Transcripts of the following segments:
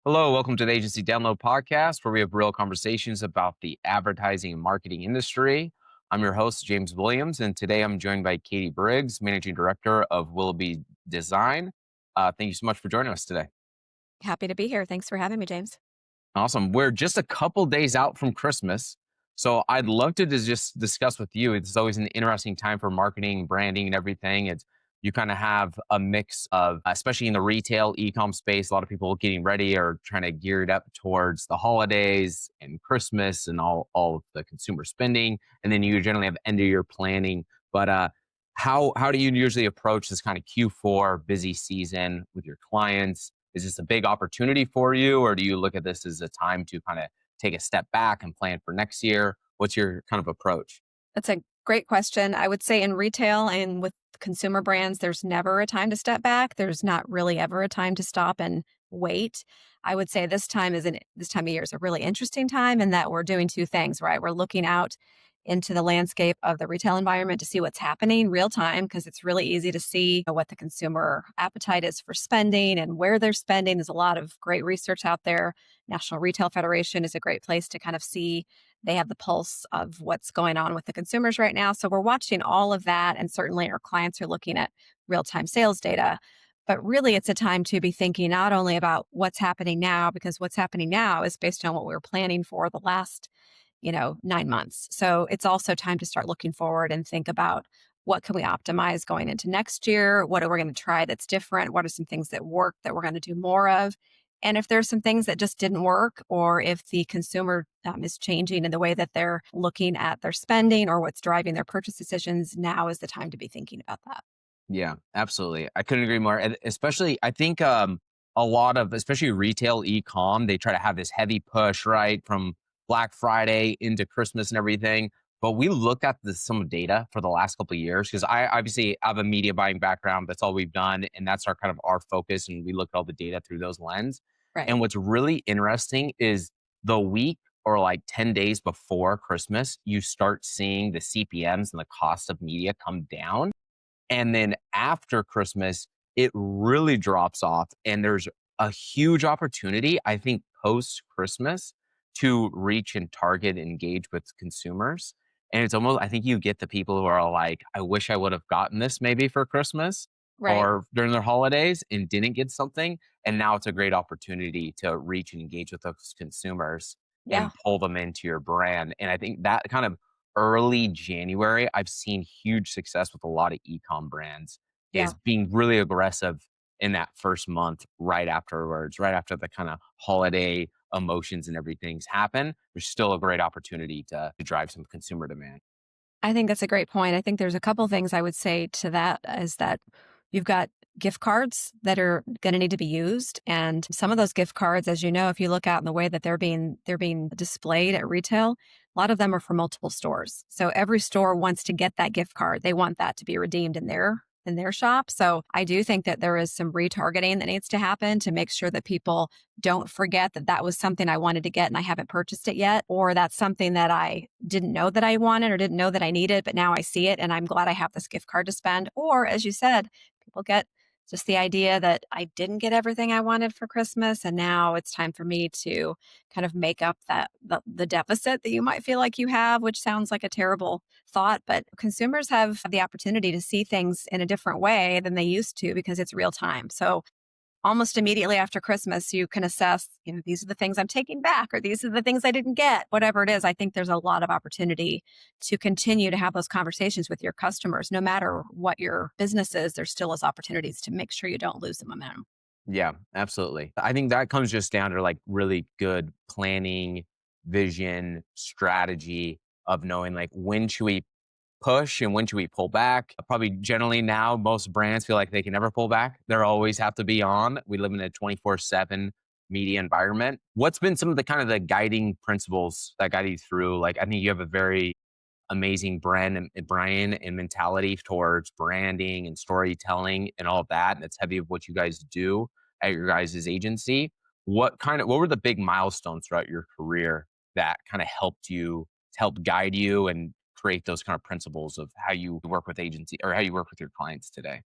Hello, welcome to the Agency Download Podcast, where we have real conversations about the advertising and marketing industry. I'm your host, James Williams, and today I'm joined by Katy Briggs, Managing Director of Willoughby Design. Thank you so much for joining us today. Happy to be here. Thanks for having me, James. Awesome. We're just a couple days out from Christmas, so I'd love to just discuss with you. It's always an interesting time for marketing, branding, and everything. It's you kind of have a mix of, especially in the retail e-com space, a lot of people getting ready or trying to gear it up towards the holidays and Christmas and all of the consumer spending, and then you generally have end of year planning. But how do you usually approach this kind of Q4 busy season with your clients? Is this a big opportunity for you, or do you look at this as a time to kind of take a step back and plan for next year? What's your kind of approach? That's a great question. I would say in retail and with consumer brands, there's never a time to step back. There's not really ever a time to stop and wait. I would say this time of year is a really interesting time in that we're doing two things, right? We're looking out into the landscape of the retail environment to see what's happening real time because it's really easy to see what the consumer appetite is for spending and where they're spending. There's a lot of great research out there. National Retail Federation is a great place to kind of see. They have the pulse of what's going on with the consumers right now. So we're watching all of that. And certainly our clients are looking at real time sales data. But really, it's a time to be thinking not only about what's happening now, because what's happening now is based on what we were planning for the last 9 months. So it's also time to start looking forward and think about what can we optimize going into next year? What are we going to try that's different? What are some things that work that we're going to do more of? And if there's some things that just didn't work, or if the consumer is changing in the way that they're looking at their spending or what's driving their purchase decisions, now is the time to be thinking about that. Yeah, absolutely. I couldn't agree more. And especially, I think a lot of, especially retail e-com, they try to have this heavy push, right, from Black Friday into Christmas and everything. But we looked at some data for the last couple of years because I obviously have a media buying background. That's all we've done, and that's our kind of our focus. And we look at all the data through those lens. Right. And what's really interesting is the week or like 10 days before Christmas, you start seeing the CPMs and the cost of media come down, and then after Christmas, it really drops off. And there's a huge opportunity, I think, post Christmas to reach and target, engage with consumers. And it's almost, I think you get the people who are like, I wish I would have gotten this maybe for Christmas Right. or during their holidays and didn't get something. And now it's a great opportunity to reach and engage with those consumers Yeah. and pull them into your brand. And I think that kind of early January, I've seen huge success with a lot of e-com brands is Yeah. being really aggressive in that first month right afterwards, right after the kind of holiday emotions and everything's happen. There's still a great opportunity to drive some consumer demand. I think that's a great point. I think there's a couple things I would say to that is that you've got gift cards that are going to need to be used, and some of those gift cards, as you know, if you look out in the way that they're being displayed at retail, a lot of them are for multiple stores. So every store wants to get that gift card. They want that to be redeemed in their shop. So I do think that there is some retargeting that needs to happen to make sure that people don't forget that that was something I wanted to get and I haven't purchased it yet, or that's something that I didn't know that I wanted or didn't know that I needed, but now I see it and I'm glad I have this gift card to spend. Or as you said, people get just the idea that I didn't get everything I wanted for Christmas and now it's time for me to kind of make up the deficit that you might feel like you have, which sounds like a terrible thought, but consumers have the opportunity to see things in a different way than they used to because it's real time. So almost immediately after Christmas, you can assess, these are the things I'm taking back, or these are the things I didn't get, whatever it is. I think there's a lot of opportunity to continue to have those conversations with your customers. No matter what your business is, there still is opportunities to make sure you don't lose the momentum. Yeah, absolutely. I think that comes just down to like really good planning, vision, strategy of knowing like when should we push and when should we pull back. Probably generally now, most brands feel like they can never pull back. They always have to be on. We live in a 24/7 media environment. What's been some of the kind of the guiding principles that guide you through? Like, I think you have a very amazing brand and Brian and mentality towards branding and storytelling and all of that. And it's heavy of what you guys do at your guys' agency. What were the big milestones throughout your career that kind of helped guide you and create those kind of principles of how you work with agency or how you work with your clients today?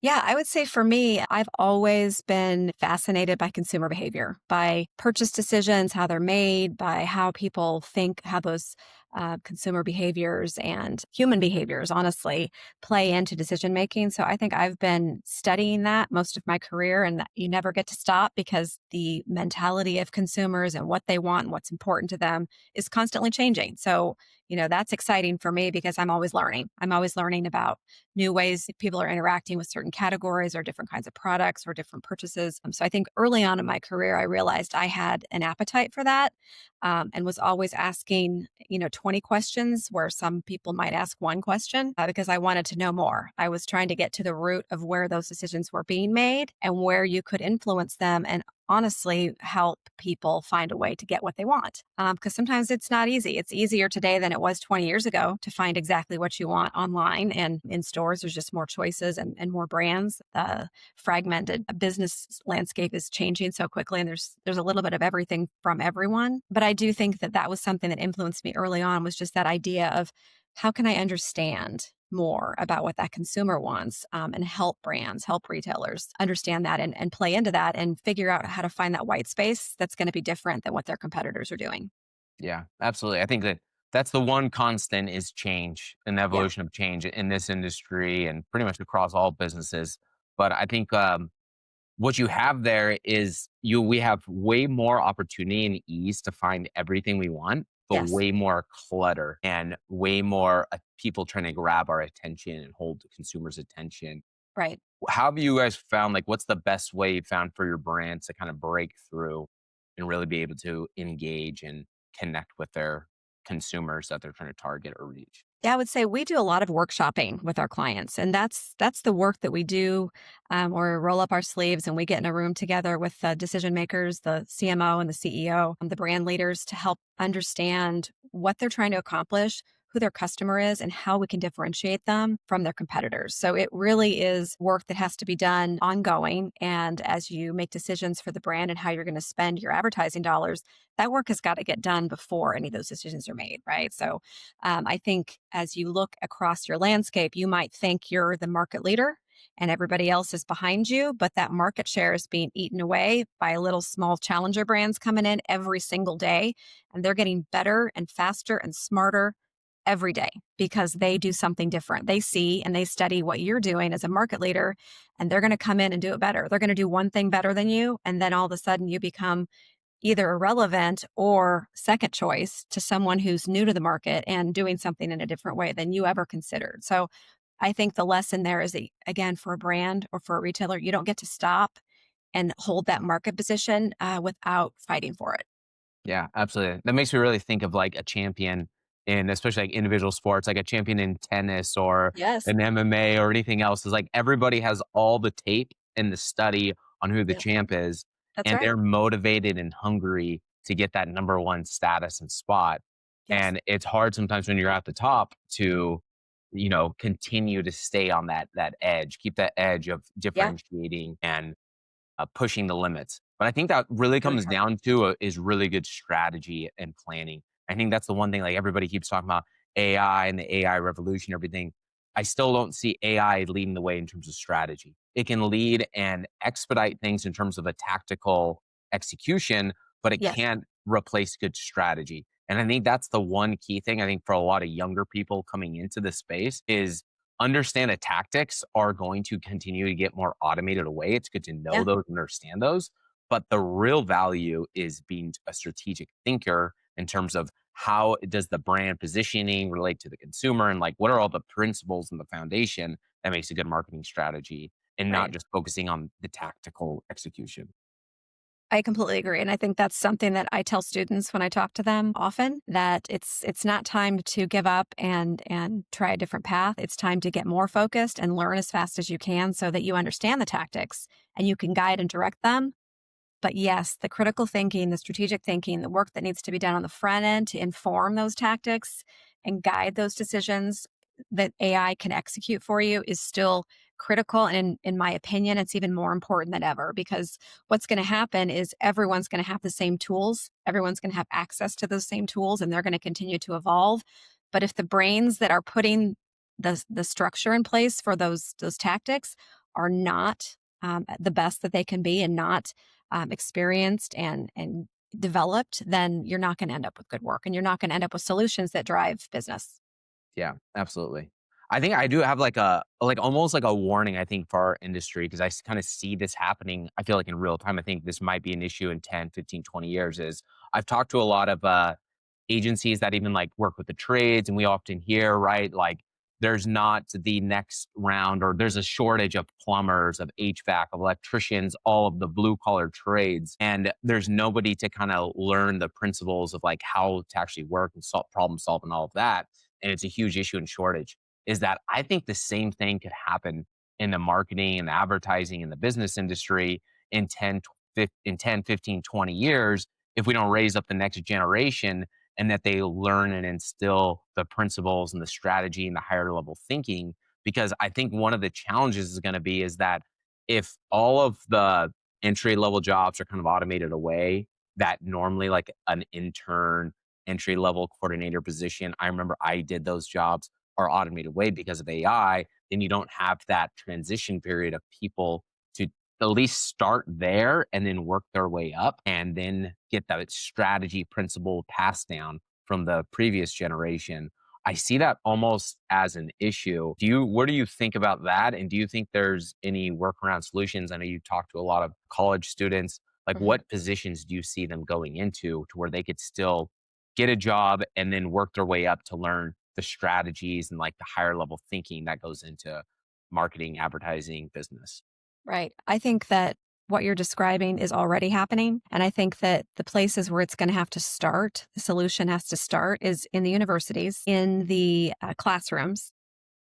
Yeah, I would say for me, I've always been fascinated by consumer behavior, by purchase decisions, how they're made, by how people think, how those consumer behaviors and human behaviors, honestly, play into decision making. So I think I've been studying that most of my career, and that you never get to stop because the mentality of consumers and what they want and what's important to them is constantly changing. So, that's exciting for me because I'm always learning. I'm always learning about new ways that people are interacting with certain categories or different kinds of products or different purchases. So I think early on in my career, I realized I had an appetite for that, and was always asking, 20 questions where some people might ask one question because I wanted to know more. I was trying to get to the root of where those decisions were being made and where you could influence them and honestly help people find a way to get what they want. Because sometimes it's not easy. It's easier today than it was 20 years ago to find exactly what you want online and in stores. There's just more choices and more brands. The fragmented business landscape is changing so quickly, and there's a little bit of everything from everyone. But I do think that that was something that influenced me early on, was just that idea of how can I understand more about what that consumer wants, and help brands, help retailers understand that and play into that and figure out how to find that white space that's going to be different than what their competitors are doing. Yeah, absolutely. I think that that's the one constant is change and the Yeah. evolution of change in this industry and pretty much across all businesses. But I think what you have there is we have way more opportunity and ease to find everything we want, but Yes. way more clutter and way more people trying to grab our attention and hold the consumer's attention. Right. How have you guys found, like, what's the best way you found for your brands to kind of break through and really be able to engage and connect with their consumers that they're trying to target or reach? Yeah, I would say we do a lot of workshopping with our clients, and that's the work that we do, or roll up our sleeves and we get in a room together with the decision makers, the CMO and the CEO, and the brand leaders to help understand what they're trying to accomplish, who their customer is, and how we can differentiate them from their competitors. So it really is work that has to be done ongoing, and as you make decisions for the brand and how you're going to spend your advertising dollars, that work has got to get done before any of those decisions are made, right? So I think as you look across your landscape, you might think you're the market leader and everybody else is behind you, but that market share is being eaten away by little small challenger brands coming in every single day. And they're getting better and faster and smarter every day because they do something different. They see and they study what you're doing as a market leader, and they're going to come in and do it better. They're going to do one thing better than you. And then all of a sudden you become either irrelevant or second choice to someone who's new to the market and doing something in a different way than you ever considered. So I think the lesson there is that, again, for a brand or for a retailer, you don't get to stop and hold that market position without fighting for it. Yeah, absolutely. That makes me really think of like a champion in, especially like individual sports, like a champion in tennis or Yes. an MMA or anything else. Is like everybody has all the tape and the study on who the Yeah, champ is, that's and right. they're motivated and hungry to get that number one status and spot. Yes. And it's hard sometimes when you're at the top to, continue to stay on that edge, keep that edge of Yeah. differentiating and pushing the limits. But I think that really Really comes hard. down to is really good strategy and planning. I think that's the one thing like everybody keeps talking about AI and the AI revolution, everything. I still don't see AI leading the way in terms of strategy. It can lead and expedite things in terms of a tactical execution, but it Yes. can't replace good strategy. And I think that's the one key thing I think for a lot of younger people coming into this space is understand that tactics are going to continue to get more automated away. It's good to know Yeah. those and understand those. But the real value is being a strategic thinker in terms of how does the brand positioning relate to the consumer and like what are all the principles and the foundation that makes a good marketing strategy and not Right. just focusing on the tactical execution. I completely agree, and I think that's something that I tell students when I talk to them often, that it's not time to give up and try a different path. It's time to get more focused and learn as fast as you can so that you understand the tactics and you can guide and direct them. But yes, the critical thinking, the strategic thinking, the work that needs to be done on the front end to inform those tactics and guide those decisions that AI can execute for you is still critical. And in my opinion, it's even more important than ever because what's going to happen is everyone's going to have the same tools. Everyone's going to have access to those same tools and they're going to continue to evolve. But if the brains that are putting the structure in place for those tactics are not the best that they can be and not experienced and developed, then you're not going to end up with good work and you're not going to end up with solutions that drive business. Yeah, absolutely. I think I do have like almost like a warning, I think, for our industry because I kind of see this happening. I feel like in real time. I think this might be an issue in 10, 15, 20 years. Is I've talked to a lot of agencies that even like work with the trades, and we often hear, right, like there's not the next round or there's a shortage of plumbers, of HVAC, of electricians, all of the blue collar trades. And there's nobody to kind of learn the principles of like how to actually work and solve problem solve and all of that. And it's a huge issue and shortage, is that I think the same thing could happen in the marketing and advertising and the business industry in 10, 15, 20 years if we don't raise up the next generation and that they learn and instill the principles and the strategy and the higher level thinking. Because I think one of the challenges is going to be is that if all of the entry level jobs are kind of automated away, that normally like an intern, entry level coordinator position, I remember I did those jobs, are automated away because of AI, then you don't have that transition period of people to at least start there and then work their way up and then get that strategy principle passed down from the previous generation. I see that almost as an issue. What do you think about that? And do you think there's any workaround solutions? I know you talk to a lot of college students. Like Mhm. what positions do you see them going into to where they could still get a job and then work their way up to learn the strategies and like the higher level thinking that goes into marketing, advertising, business? Right. I think that what you're describing is already happening. And I think that the places where it's going to have to start, the solution has to start, is in the universities, in the classrooms,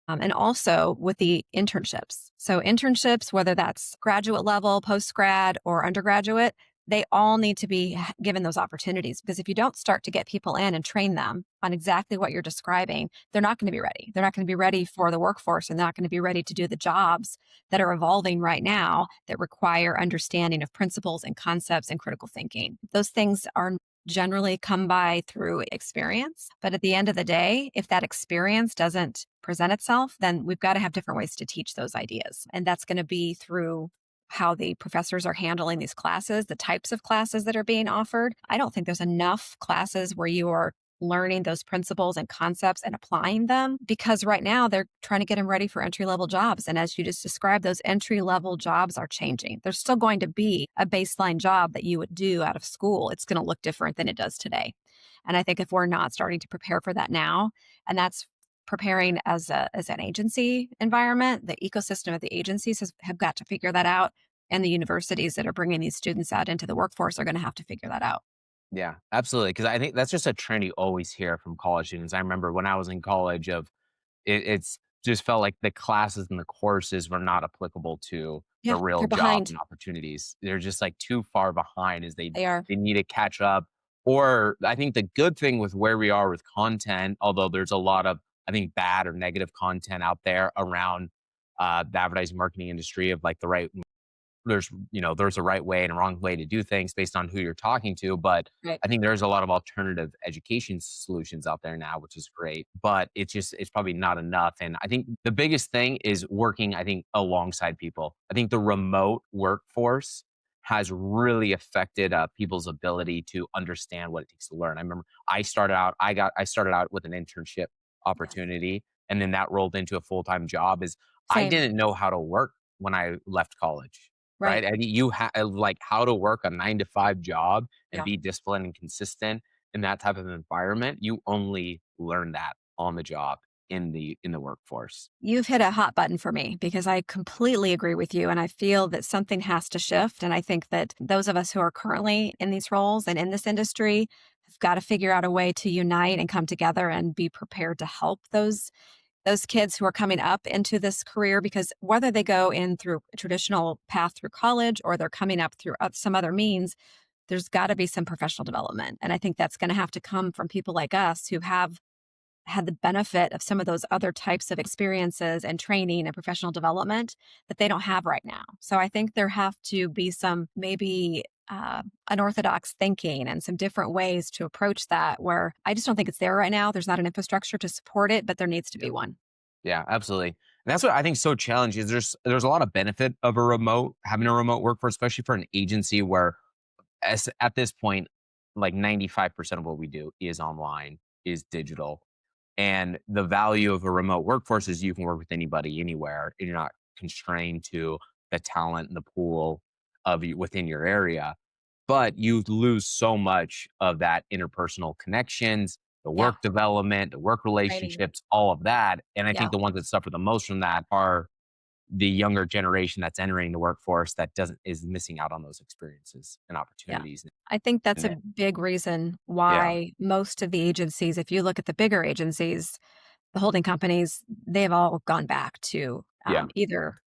and also with the internships. So, internships, whether that's graduate level, post grad, or undergraduate, they all need to be given those opportunities because if you don't start to get people in and train them on exactly what you're describing, they're not going to be ready. They're not going to be ready for the workforce and they're not going to be ready to do the jobs that are evolving right now that require understanding of principles and concepts and critical thinking. Those things are generally come by through experience. But at the end of the day, if that experience doesn't present itself, then we've got to have different ways to teach those ideas. And that's going to be through how the professors are handling these classes, the types of classes that are being offered. I don't think there's enough classes where you are learning those principles and concepts and applying them because right now they're trying to get them ready for entry level jobs. And as you just described, those entry level jobs are changing. There's still going to be a baseline job that you would do out of school. It's going to look different than it does today. And I think if we're not starting to prepare for that now, and that's preparing as an agency environment, the ecosystem of the agencies have got to figure that out. And the universities that are bringing these students out into the workforce are going to have to figure that out. Yeah, absolutely. Because I think that's just a trend you always hear from college students. I remember when I was in college, it's just felt like the classes and the courses were not applicable to the Yeah, real they're jobs and behind. opportunities. They're just like too far behind as They are. they need to catch up. Or I think the good thing with where we are with content, although there's a lot of I think bad or negative content out there around the advertising marketing industry of like the right there's a right way and a wrong way to do things based on who you're talking to, but Right. I think there's a lot of alternative education solutions out there now, which is great, but it's probably not enough. And I think the biggest thing is working, I think, alongside people. I think the remote workforce has really affected people's ability to understand what it takes to learn. I remember I started out with an internship Yes. opportunity, and then that rolled into a full-time job. Is I Same. didn't know how to work when I left college, Right. right? And you have like how to work a 9 to 5 job and Yeah. be disciplined and consistent in that type of environment. You only learn that on the job in the workforce. You've hit a hot button for me because I completely agree with you. And I feel that something has to shift. And I think that those of us who are currently in these roles and in this industry have got to figure out a way to unite and come together and be prepared to help those kids who are coming up into this career because whether they go in through a traditional path through college or they're coming up through some other means, there's got to be some professional development. And I think that's going to have to come from people like us who have had the benefit of some of those other types of experiences and training and professional development that they don't have right now. So I think there have to be some maybe unorthodox thinking and some different ways to approach that where I just don't think it's there right now. There's not an infrastructure to support it, but there needs to be Yeah. one. Yeah, absolutely. And that's what I think is so challenging is there's a lot of benefit of having a remote workforce, especially for an agency where at this point, like 95% of what we do is online, is digital. And the value of a remote workforce is you can work with anybody anywhere and you're not constrained to the talent and the pool of you within your area. But you lose so much of that interpersonal connections, the Yeah. work development, the work Training. relationships, all of that. And I Yeah. think the ones that suffer the most from that are the younger generation that's entering the workforce that doesn't is missing out on those experiences and Yeah. opportunities. I think that's And a it, big reason yeah, why most of the agencies, if you look at the bigger agencies, the holding companies, they've all gone back to yeah, either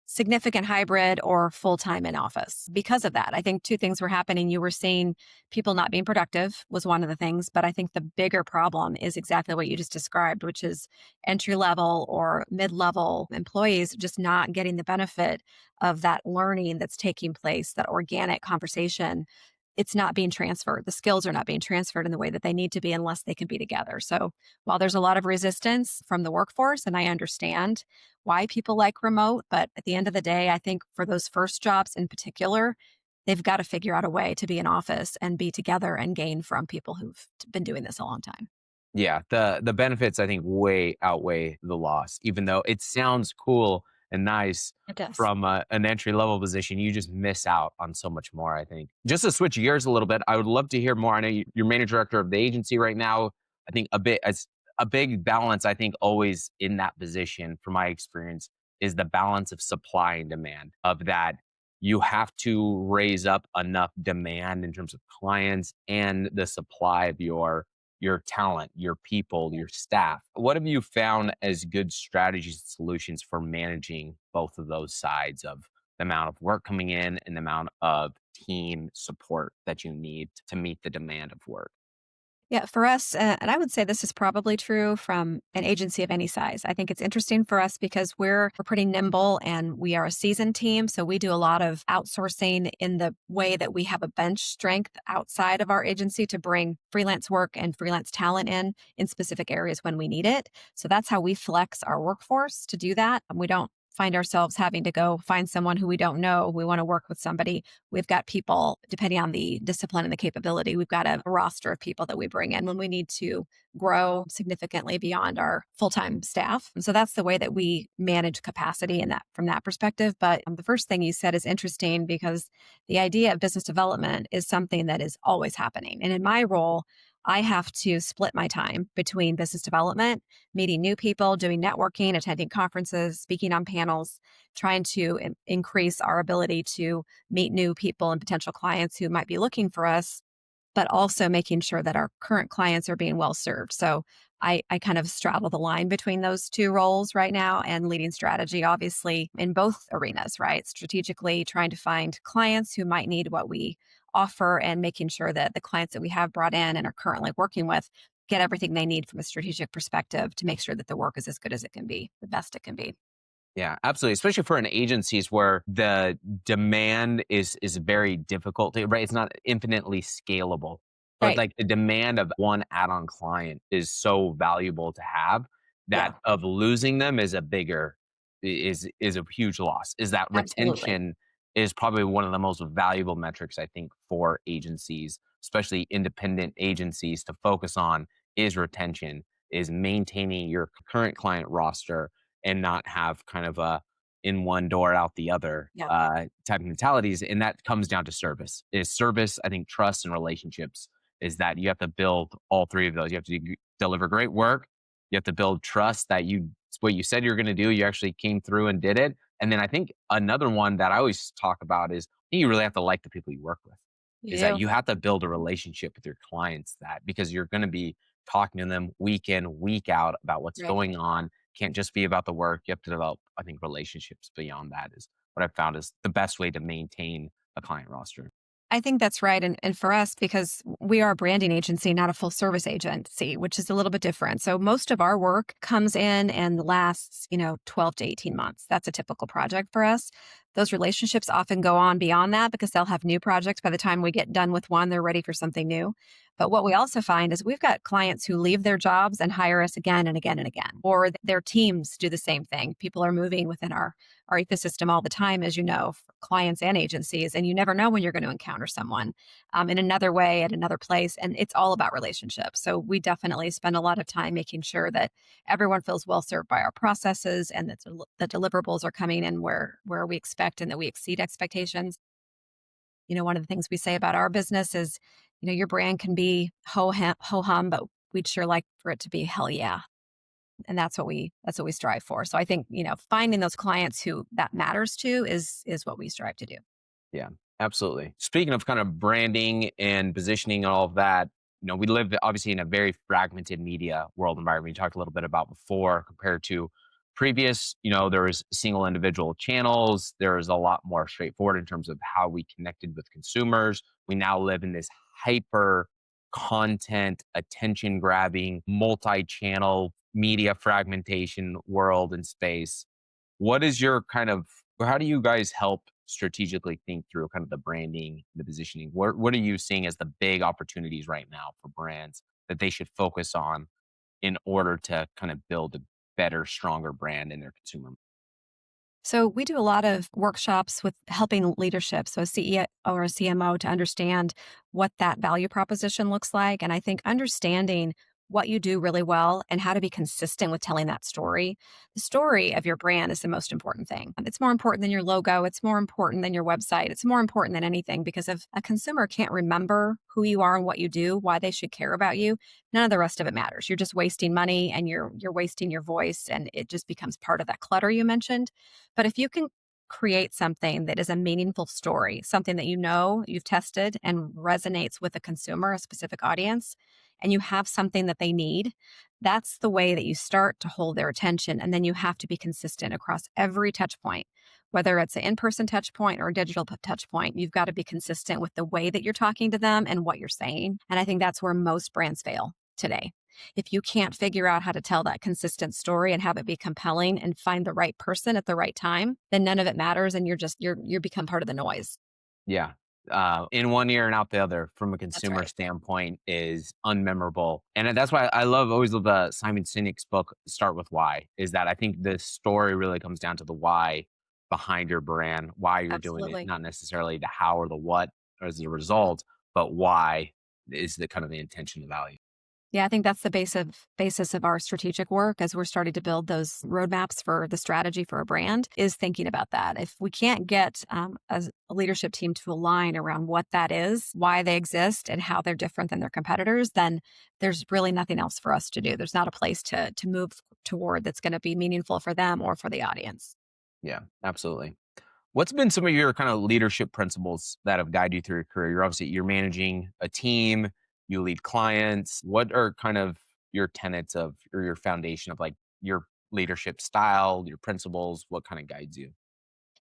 significant hybrid or full time in office. Because of that, I think two things were happening. You were seeing people not being productive, was one of the things. But I think the bigger problem is exactly what you just described, which is entry level or mid level employees just not getting the benefit of that learning that's taking place, that organic conversation. It's not being transferred. The skills are not being transferred in the way that they need to be unless they can be together. So while there's a lot of resistance from the workforce, and I understand why people like remote, but at the end of the day, I think for those first jobs in particular, they've got to figure out a way to be in office and be together and gain from people who've been doing this a long time. yeah. The benefits I think way outweigh the loss. Even though it sounds cool and nice It does. from an entry level position, you just miss out on so much more. I think. Just to switch gears a little bit, I would love to hear more. I know you're manager director of the agency right now. I think a big balance. I think always in that position, from my experience, is the balance of supply and demand. Of that, you have to raise up enough demand in terms of clients and the supply of your talent, your people, your staff. What have you found as good strategies and solutions for managing both of those sides of the amount of work coming in and the amount of team support that you need to meet the demand of work? Yeah, for us, and I would say this is probably true from an agency of any size. I think it's interesting for us because we're pretty nimble and we are a seasoned team. So we do a lot of outsourcing in the way that we have a bench strength outside of our agency to bring freelance work and freelance talent in specific areas when we need it. So that's how we flex our workforce to do that. We don't find ourselves having to go find someone who we don't know. We want to work with somebody. We've got people, depending on the discipline and the capability, we've got a roster of people that we bring in when we need to grow significantly beyond our full-time staff. And so that's the way that we manage capacity in that from that perspective. But the first thing you said is interesting because the idea of business development is something that is always happening. And in my role, I have to split my time between business development, meeting new people, doing networking, attending conferences, speaking on panels, trying to increase our ability to meet new people and potential clients who might be looking for us, but also making sure that our current clients are being well served. So I kind of straddle the line between those two roles right now and leading strategy, obviously, in both arenas, right? Strategically trying to find clients who might need what we offer and making sure that the clients that we have brought in and are currently working with get everything they need from a strategic perspective to make sure that the work is as good as it can be, the best it can be. Yeah, absolutely. Especially for an agencies where the demand is very difficult, right? It's not infinitely scalable, but Right. like the demand of one add-on client is so valuable to have Yeah, that of losing them is a bigger is a huge loss. Is that absolutely. retention is probably one of the most valuable metrics I think for agencies, especially independent agencies to focus on is retention, is maintaining your current client roster and not have kind of a in one door out the other Yeah. type of mentalities. And that comes down to service. Is service, I think, trust and relationships is that you have to build all three of those. You have to deliver great work. You have to build trust that you what you said you're going to do, you actually came through and did it. And then I think another one that I always talk about is you really have to like the people you work with. You Is that do. you have to build a relationship with your clients that because you're going to be talking to them week in, week out about what's Right. going on can't just be about the work. You have to develop, I think, relationships beyond that is what I've found is the best way to maintain a client roster. I think that's right. And for us, because we are a branding agency, not a full service agency, which is a little bit different. So most of our work comes in and lasts, 12 to 18 months. That's a typical project for us. Those relationships often go on beyond that because they'll have new projects. By the time we get done with one, they're ready for something new. But what we also find is we've got clients who leave their jobs and hire us again and again and again, or their teams do the same thing. People are moving within our ecosystem all the time, as you know, for clients and agencies, and you never know when you're going to encounter someone in another way at another place. And it's all about relationships. So we definitely spend a lot of time making sure that everyone feels well served by our processes and that the deliverables are coming in where we expect and that we exceed expectations. One of the things we say about our business is, your brand can be ho hum, but we'd sure like for it to be hell yeah. And that's what we strive for. So I think, finding those clients who that matters to is what we strive to do. Yeah, absolutely. Speaking of kind of branding and positioning and all of that, we live obviously in a very fragmented media world environment. You talked a little bit about before compared to previous, there was single individual channels. There is a lot more straightforward in terms of how we connected with consumers. We now live in this hyper content, attention grabbing, multi channel media fragmentation world and space. What is your kind of, or how do you guys help strategically think through kind of the branding, the positioning? What are you seeing as the big opportunities right now for brands that they should focus on in order to kind of build a better, stronger brand in their consumer? So we do a lot of workshops with helping leadership, so a CEO or a CMO to understand what that value proposition looks like. And I think understanding what you do really well and how to be consistent with telling that story. The story of your brand is the most important thing. It's more important than your logo. It's more important than your website. It's more important than anything because if a consumer can't remember who you are and what you do, why they should care about you, none of the rest of it matters. You're just wasting money and you're wasting your voice and it just becomes part of that clutter you mentioned. But if you can create something that is a meaningful story, something that you've tested and resonates with a consumer, a specific audience, and you have something that they need, that's the way that you start to hold their attention. And then you have to be consistent across every touch point, whether it's an in-person touch point or a digital touch point. You've got to be consistent with the way that you're talking to them and what you're saying. And I think that's where most brands fail today. If you can't figure out how to tell that consistent story and have it be compelling and find the right person at the right time, then none of it matters and you become part of the noise. Yeah. In one ear and out the other from a That's consumer right. standpoint is unmemorable. And that's why always love Simon Sinek's book, Start With Why, is that I think the story really comes down to the why behind your brand, why you're doing it, Absolutely. not necessarily the how or the what as a result, but why is the kind of the intention, the value. Yeah, I think that's the basis of our strategic work as we're starting to build those roadmaps for the strategy for a brand is thinking about that. If we can't get as a leadership team to align around what that is, why they exist, and how they're different than their competitors, then there's really nothing else for us to do. There's not a place to move toward that's going to be meaningful for them or for the audience. Yeah, absolutely. What's been some of your kind of leadership principles that have guided you through your career? You're managing a team, you lead clients. What are kind of your tenets of or your foundation of like your leadership style, your principles? What kind of guides you?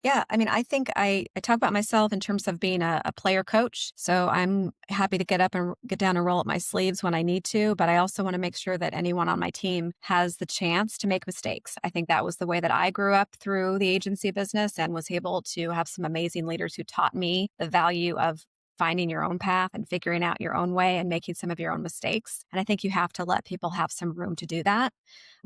Yeah, I mean, I think I talk about myself in terms of being a player coach. So I'm happy to get up and get down and roll up my sleeves when I need to, but I also want to make sure that anyone on my team has the chance to make mistakes. I think that was the way that I grew up through the agency business and was able to have some amazing leaders who taught me the value of finding your own path and figuring out your own way and making some of your own mistakes. And I think you have to let people have some room to do that.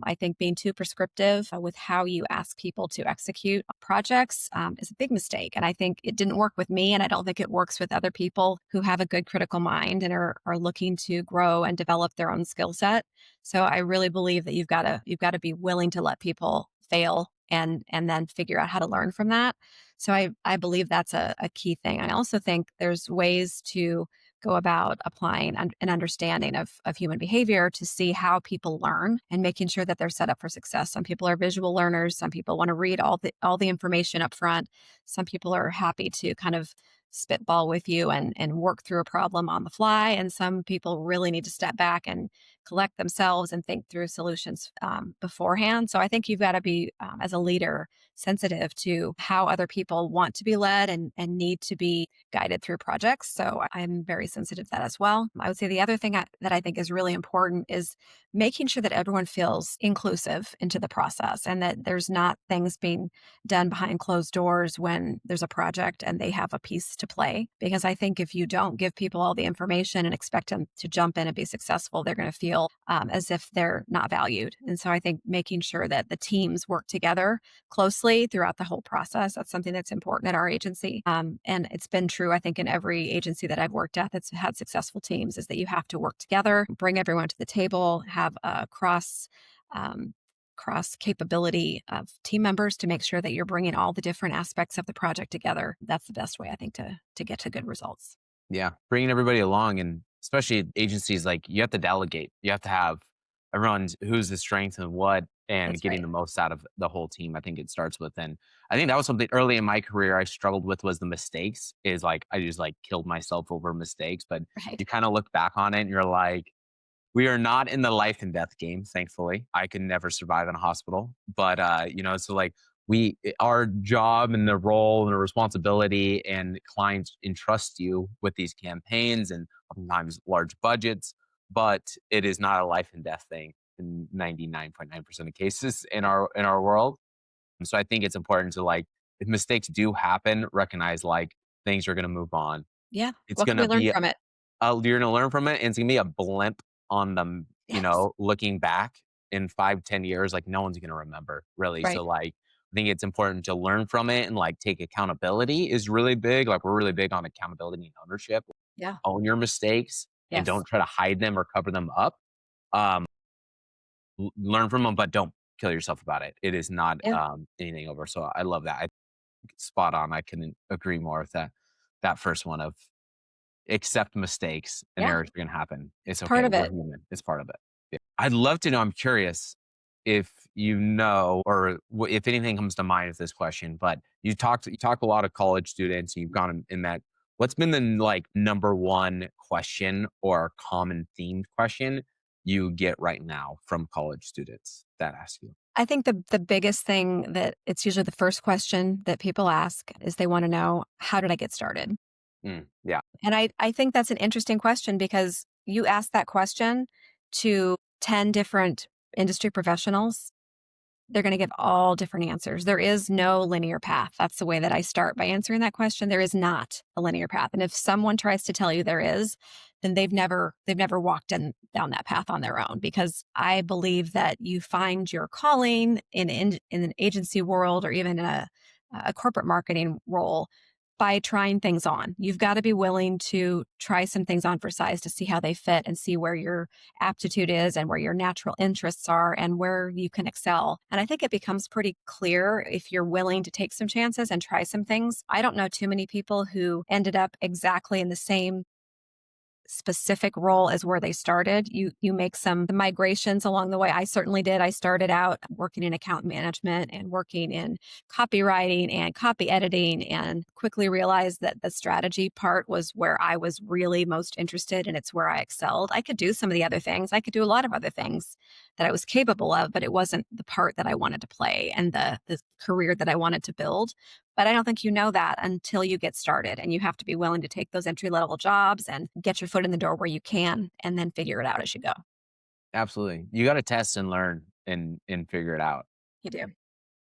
I think being too prescriptive with how you ask people to execute projects is a big mistake. And I think it didn't work with me. And I don't think it works with other people who have a good critical mind and are looking to grow and develop their own skill set. So I really believe that you've got to be willing to let people fail and then figure out how to learn from that. So I believe that's a key thing. I also think there's ways to go about applying an understanding of human behavior to see how people learn and making sure that they're set up for success. Some people are visual learners. Some people want to read all the information up front. Some people are happy to kind of spitball with you and work through a problem on the fly. And some people really need to step back and collect themselves and think through solutions beforehand. So I think you've got to be, as a leader, sensitive to how other people want to be led and need to be guided through projects. So I'm very sensitive to that as well. I would say the other thing that I think is really important is making sure that everyone feels inclusive into the process and that there's not things being done behind closed doors when there's a project and they have a piece to play. Because I think if you don't give people all the information and expect them to jump in and be successful, they're going to feel as if they're not valued. And so I think making sure that the teams work together closely throughout the whole process, that's something that's important at our agency. And it's been true, I think, in every agency that I've worked at that's had successful teams, is that you have to work together, bring everyone to the table, have a um, cross capability of team members to make sure that you're bringing all the different aspects of the project together. That's the best way, I think, to get to good results. Yeah, bringing everybody along, and especially agencies, like you have to delegate. You have to have everyone's who's the strength and what, and That's getting right. the most out of the whole team. I think it starts with, and I think that was something early in my career I struggled with, was the mistakes. Is like I just like killed myself over mistakes, but Right. you kind of look back on it and you're like, we are not in the life and death game, thankfully. I could never survive in a hospital. But so like our job and the role and the responsibility, and clients entrust you with these campaigns and oftentimes large budgets, but it is not a life and death thing in 99.9% of cases in our world. And so I think it's important to, like, if mistakes do happen, recognize like things are gonna move on. Yeah. It's What can we gonna learn be from it? you're gonna learn from it, and it's gonna be a blimp on them, Yes. looking back in 5, 10 years, like, no one's gonna remember, really. Right. So, like, I think it's important to learn from it and, like, take accountability is really big. Like, we're really big on accountability and ownership. Yeah. Own your mistakes and Yes. don't try to hide them or cover them up. Um, learn from them, but don't kill yourself about it. It is not, Yeah. anything over. So I love that. Spot on. I couldn't agree more with that first one of accept mistakes and Yeah. errors are gonna happen. It's It's part okay. of We're it. human. It's part of it. Yeah. I'd love to know, I'm curious if you know, or if anything comes to mind with this question, but you talk a lot of college students, and you've gone in that. What's been the, like, number one question or common themed question you get right now from college students that ask you? I think the biggest thing that it's usually the first question that people ask is they want to know, how did I get started? Yeah. And I think that's an interesting question because you ask that question to 10 different industry professionals, they're going to give all different answers. There is no linear path. That's the way that I start by answering that question. There is not a linear path. And if someone tries to tell you there is, then they've never walked down that path on their own, because I believe that you find your calling in an agency world or even in a corporate marketing role by trying things on. You've got to be willing to try some things on for size to see how they fit and see where your aptitude is and where your natural interests are and where you can excel. And I think it becomes pretty clear if you're willing to take some chances and try some things. I don't know too many people who ended up exactly in the same specific role as where they started. You make some migrations along the way. I certainly did. I started out working in account management and working in copywriting and copy editing, and quickly realized that the strategy part was where I was really most interested and it's where I excelled. I could do some of the other things. I could do a lot of other things that I was capable of, but it wasn't the part that I wanted to play and the career that I wanted to build. But I don't think you know that until you get started, and you have to be willing to take those entry level jobs and get your foot in the door where you can and then figure it out as you go. Absolutely. You gotta test and learn and figure it out. You do.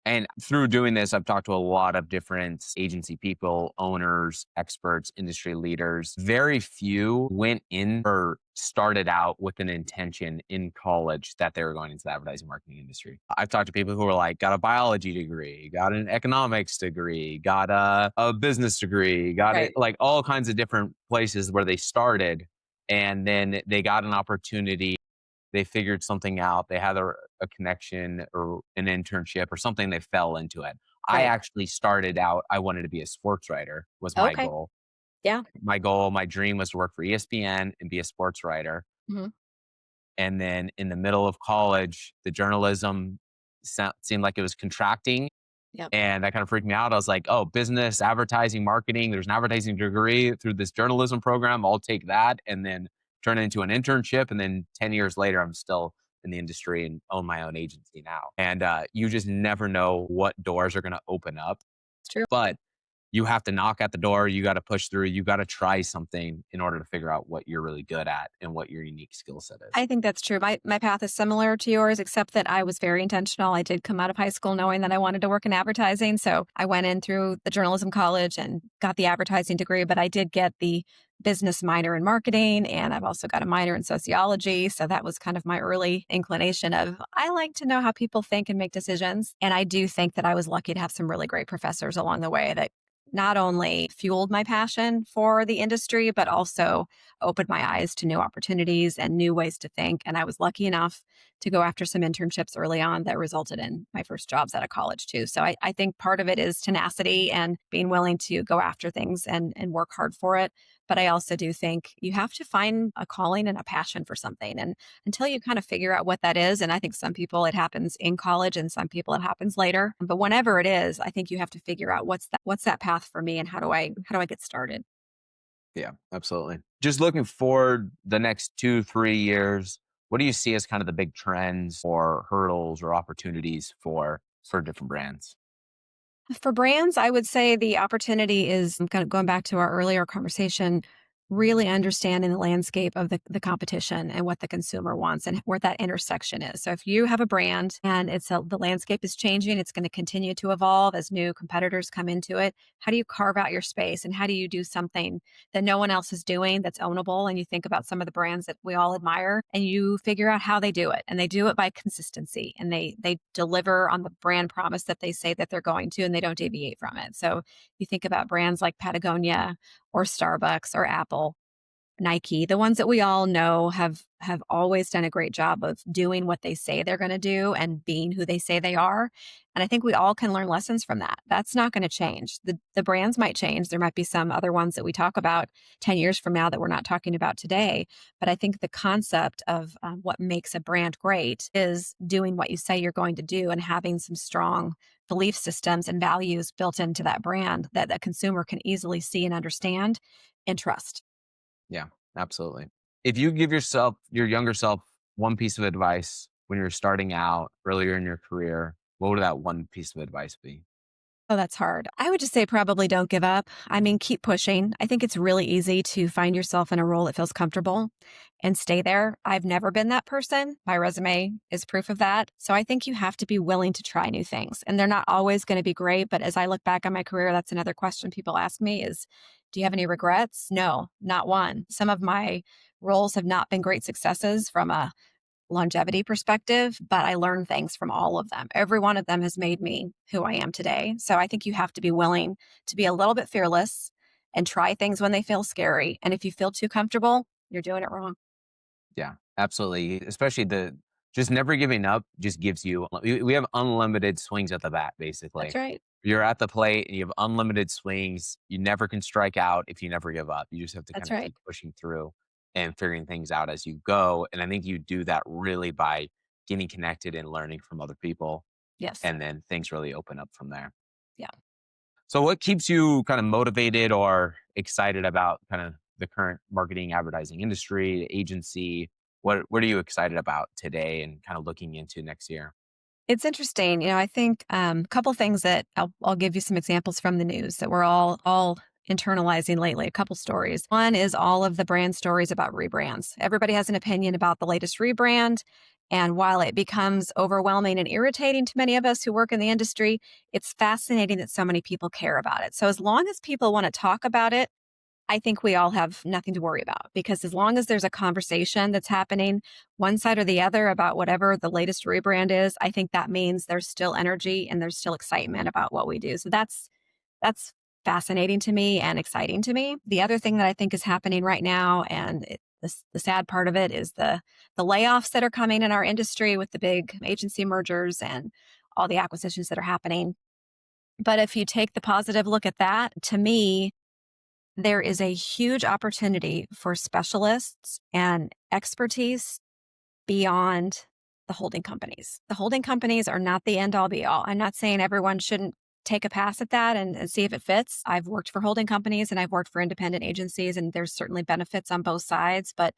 And through doing this, I've talked to a lot of different agency people, owners, experts, industry leaders. Very few went in or started out with an intention in college that they were going into the advertising marketing industry. I've talked to people who were like, got a biology degree, got an economics degree, got a business degree, got it, Right. like all kinds of different places where they started. And then they got an opportunity, they figured something out, they had a connection or an internship or something, they fell into it. I Right. actually started out, I wanted to be a sports writer was my Okay. goal. Yeah. My dream was to work for ESPN and be a sports writer. Hmm. And then in the middle of college, the journalism seemed like it was contracting, Yep. and that kind of freaked me out. I was like, "Oh, business, advertising, marketing. There's an advertising degree through this journalism program. I'll take that." And then turn it into an internship. And then 10 years later, I'm still in the industry and own my own agency now. And you just never know what doors are going to open up. It's true. But you have to knock at the door, you gotta push through, you gotta try something in order to figure out what you're really good at and what your unique skill set is. I think that's true. My path is similar to yours, except that I was very intentional. I did come out of high school knowing that I wanted to work in advertising. So I went in through the journalism college and got the advertising degree, but I did get the business minor in marketing. And I've also got a minor in sociology. So that was kind of my early inclination of I like to know how people think and make decisions. And I do think that I was lucky to have some really great professors along the way that not only fueled my passion for the industry, but also opened my eyes to new opportunities and new ways to think. And I was lucky enough to go after some internships early on that resulted in my first jobs out of college, too. So I think part of it is tenacity and being willing to go after things and work hard for it. But I also do think you have to find a calling and a passion for something. And until you kind of figure out what that is, and I think some people it happens in college and some people it happens later. But whenever it is, I think you have to figure out what's that path for me and how do I get started? Yeah, absolutely. Just looking forward the next 2, 3 years, what do you see as kind of the big trends or hurdles or opportunities for different brands? For brands, I would say the opportunity is kind of going back to our earlier conversation, really understanding the landscape of the competition and what the consumer wants and where that intersection is. So if you have a brand and the landscape is changing, it's going to continue to evolve as new competitors come into it. How do you carve out your space and how do you do something that no one else is doing that's ownable? And you think about some of the brands that we all admire and you figure out how they do it. And they do it by consistency and they deliver on the brand promise that they say that they're going to and they don't deviate from it. So you think about brands like Patagonia or Starbucks or Apple, Nike, the ones that we all know have always done a great job of doing what they say they're going to do and being who they say they are. And I think we all can learn lessons from that. That's not going to change. The brands might change. There might be some other ones that we talk about 10 years from now that we're not talking about today. But I think the concept of what makes a brand great is doing what you say you're going to do and having some strong belief systems and values built into that brand that the consumer can easily see and understand and trust. Yeah, absolutely. If you give your younger self, one piece of advice when you're starting out earlier in your career, what would that one piece of advice be? Oh, that's hard. I would just say probably don't give up. I mean, keep pushing. I think it's really easy to find yourself in a role that feels comfortable and stay there. I've never been that person. My resume is proof of that. So I think you have to be willing to try new things. And they're not always going to be great. But as I look back on my career, that's another question people ask me is, do you have any regrets? No, not one. Some of my roles have not been great successes from a longevity perspective, but I learned things from all of them. Every one of them has made me who I am today. So I think you have to be willing to be a little bit fearless and try things when they feel scary. And if you feel too comfortable, you're doing it wrong. Yeah, absolutely. Especially the just never giving up just gives you we have unlimited swings at the bat, That's basically. right. You're at the plate and you have unlimited swings. You never can strike out if you never give up. You just have to kind That's of right. keep pushing through and figuring things out as you go. And I think you do that really by getting connected and learning from other people. Yes. And then things really open up from there. Yeah. So what keeps you kind of motivated or excited about kind of the current marketing advertising industry, agency? What are you excited about today and kind of looking into next year? It's interesting. I think a couple things that I'll give you some examples from the news that we're all internalizing lately. A couple stories. One is all of the brand stories about rebrands. Everybody has an opinion about the latest rebrand. And while it becomes overwhelming and irritating to many of us who work in the industry, it's fascinating that so many people care about it. So as long as people want to talk about it, I think we all have nothing to worry about because as long as there's a conversation that's happening one side or the other about whatever the latest rebrand is, I think that means there's still energy and there's still excitement about what we do. So that's fascinating to me and exciting to me. The other thing that I think is happening right now, and the sad part of it is the layoffs that are coming in our industry with the big agency mergers and all the acquisitions that are happening. But if you take the positive look at that, to me, there is a huge opportunity for specialists and expertise beyond the holding companies. The holding companies are not the end all be all. I'm not saying everyone shouldn't take a pass at that and see if it fits. I've worked for holding companies and I've worked for independent agencies, and there's certainly benefits on both sides. But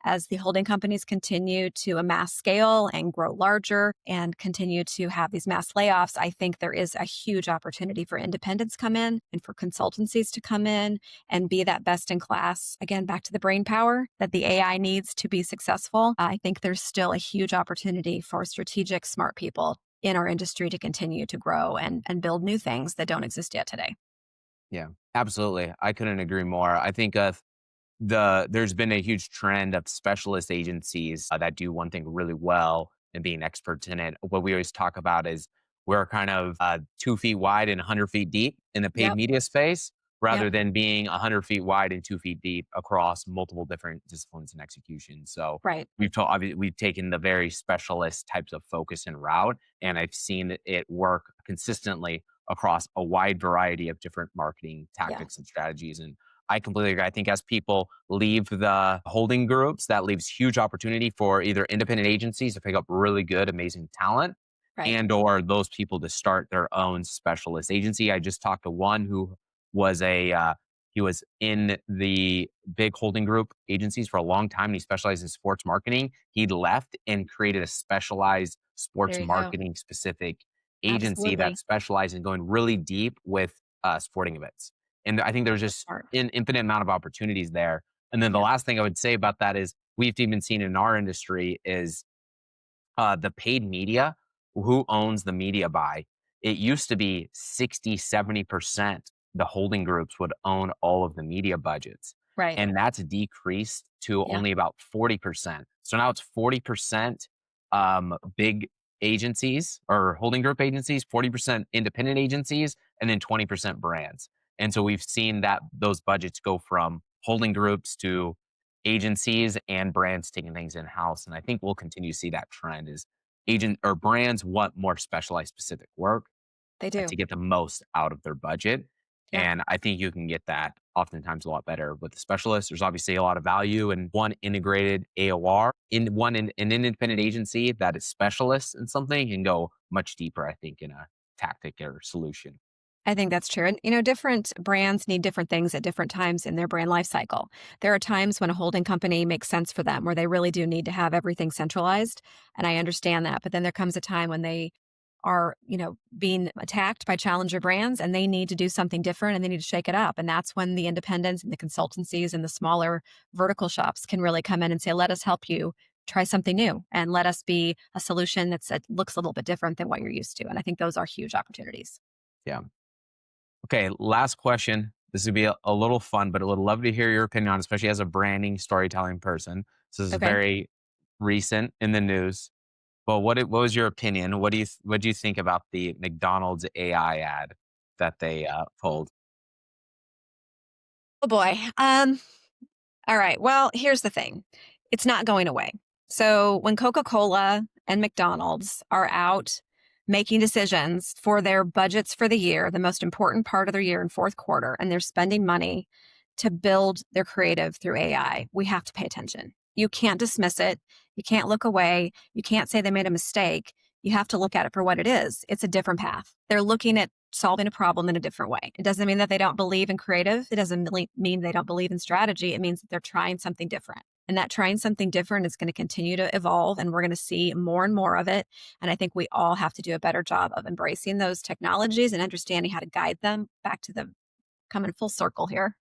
as the holding companies continue to amass scale and grow larger and continue to have these mass layoffs, I think there is a huge opportunity for independents come in and for consultancies to come in and be that best in class. Again, back to the brain power that the AI needs to be successful. I think there's still a huge opportunity for strategic, smart people in our industry to continue to grow and build new things that don't exist yet today. Yeah, absolutely. I couldn't agree more. I think there's been a huge trend of specialist agencies that do one thing really well and being experts in it. What we always talk about is we're kind of 2 feet wide and 100 feet deep in the paid Yep. media space, Yep. rather than being 100 feet wide and 2 feet deep across multiple different disciplines and execution. So Right. we've taken the very specialist types of focus and route, and I've seen it work consistently across a wide variety of different marketing Yeah. tactics and strategies. And I completely agree. I think as people leave the holding groups, that leaves huge opportunity for either independent agencies to pick up really good, amazing talent, Right. and or those people to start their own specialist agency. I just talked to one who was he was in the big holding group agencies for a long time, and he specialized in sports marketing. He left and created a specialized sports There you go. marketing specific agency that Absolutely. specialized in going really deep with sporting events. And I think there's That's just smart. an infinite amount of opportunities there. And then the Yeah. last thing I would say about that is we've even seen in our industry is the paid media, who owns the media buy. It used to be 60, 70% the holding groups would own all of the media budgets. Right. And that's decreased to Yeah. only about 40%. So now it's 40% big agencies or holding group agencies, 40% independent agencies, and then 20% brands. And so we've seen that those budgets go from holding groups to agencies and brands taking things in house. And I think we'll continue to see that trend is agent or brands want more specialized specific work They to do. get the most out of their budget. Yeah. And I think you can get that oftentimes a lot better with the specialists. There's obviously a lot of value in one integrated AOR, in an independent agency that is specialist in something and go much deeper, I think, in a tactic or solution. I think that's true. And, different brands need different things at different times in their brand life cycle. There are times when a holding company makes sense for them where they really do need to have everything centralized. And I understand that. But then there comes a time when they are, being attacked by challenger brands and they need to do something different and they need to shake it up. And that's when the independents and the consultancies and the smaller vertical shops can really come in and say, let us help you try something new and let us be a solution that looks a little bit different than what you're used to. And I think those are huge opportunities. Yeah. Okay, last question. This would be a little fun, but I would love to hear your opinion on, especially as a branding storytelling person. So this is Okay. very recent in the news. But what was your opinion? What do you think about the McDonald's AI ad that they pulled? Oh boy. All right. Well, here's the thing. It's not going away. So when Coca-Cola and McDonald's are out making decisions for their budgets for the year, the most important part of their year in fourth quarter, and they're spending money to build their creative through AI, we have to pay attention. You can't dismiss it. You can't look away. You can't say they made a mistake. You have to look at it for what it is. It's a different path. They're looking at solving a problem in a different way. It doesn't mean that they don't believe in creative. It doesn't really mean they don't believe in strategy. It means that they're trying something different. And that trying something different is going to continue to evolve, and we're going to see more and more of it. And I think we all have to do a better job of embracing those technologies and understanding how to guide them back to the coming full circle here,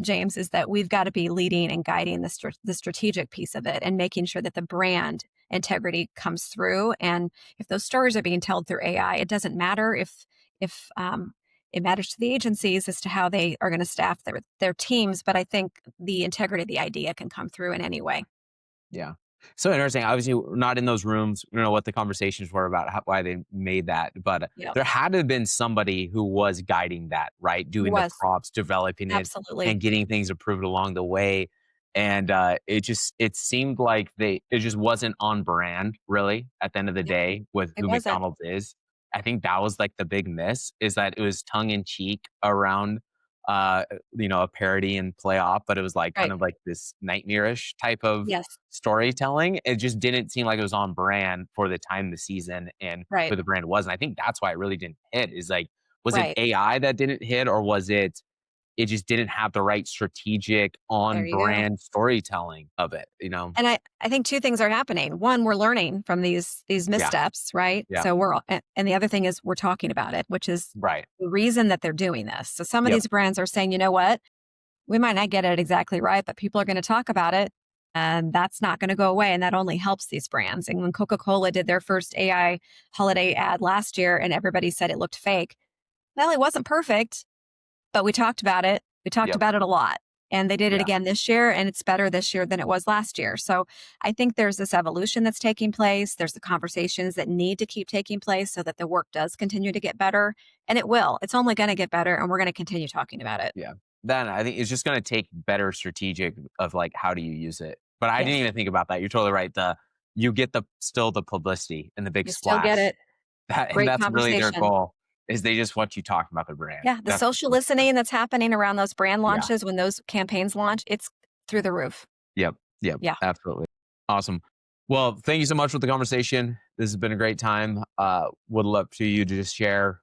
James, is that we've got to be leading and guiding the strategic piece of it and making sure that the brand integrity comes through. And if those stories are being told through AI, it doesn't matter if it matters to the agencies as to how they are going to staff their teams. But I think the integrity of the idea can come through in any way. Yeah. So interesting. Obviously, we're not in those rooms. We don't know what the conversations were about, why they made that. But Yeah, there had to have been somebody who was guiding that, right? there Doing the was props, developing it, absolutely. and getting things approved along the way. And it seemed like it just wasn't on brand, really, at the end of the Yep, day, with it who wasn't. McDonald's is. I think that was like the big miss, is that it was tongue in cheek around uh a parody and play off, but it was like kind Right. of like this nightmarish type of Yes. storytelling. It just didn't seem like it was on brand for the time, the season, and Right. who the brand was. And I think that's why it really didn't hit. Is like, was it Right. AI that didn't hit, or was it it just didn't have the right strategic There on you go. brand storytelling of it, you know? And I think 2 things are happening. One, we're learning from these Yeah. missteps, right? Yeah. So we're all and the other thing is we're talking about it, which is Right. the reason that they're doing this. So some of Yep. these brands are saying, "You know what? We might not get it exactly right, but people are gonna talk about it, and that's not gonna go away," and that only helps these brands. And when Coca-Cola did their first AI holiday ad last year and everybody said it looked fake, well, it wasn't perfect, but we talked about it. We talked Yep. about it a lot. And they did it Yeah. again this year, and it's better this year than it was last year. So I think there's this evolution that's taking place. There's the conversations that need to keep taking place so that the work does continue to get better. And it will. It's only going to get better, and we're going to continue talking about it. Yeah. Then I think it's just gonna take better strategic of, like, how do you use it? But I didn't Yes. even think about that. You're totally right. You get still the publicity and the big You still get splash. it. And Great that's really their conversation. goal, is they just want you talking about their brand. Yeah. The That's social what it is. listening that's happening around those brand Yeah. launches when those campaigns launch, it's through the roof. Yep. Yep. Yeah. Absolutely. Awesome. Well, thank you so much for the conversation. This has been a great time. Would love for you to just share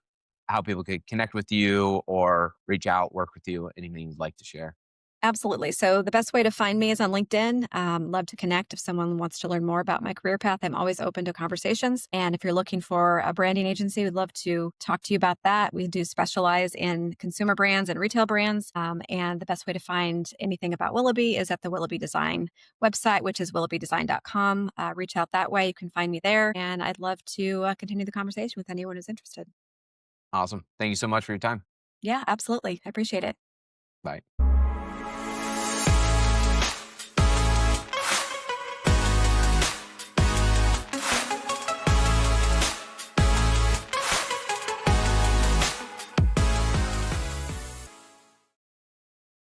how people could connect with you or reach out, work with you, anything you'd like to share. Absolutely. So the best way to find me is on LinkedIn. Love to connect if someone wants to learn more about my career path. I'm always open to conversations. And if you're looking for a branding agency, we'd love to talk to you about that. We do specialize in consumer brands and retail brands. And the best way to find anything about Willoughby is at the Willoughby Design website, which is willoughbydesign.com. Reach out that way. You can find me there. And I'd love to continue the conversation with anyone who's interested. Awesome. Thank you so much for your time. Yeah, absolutely. I appreciate it. Bye.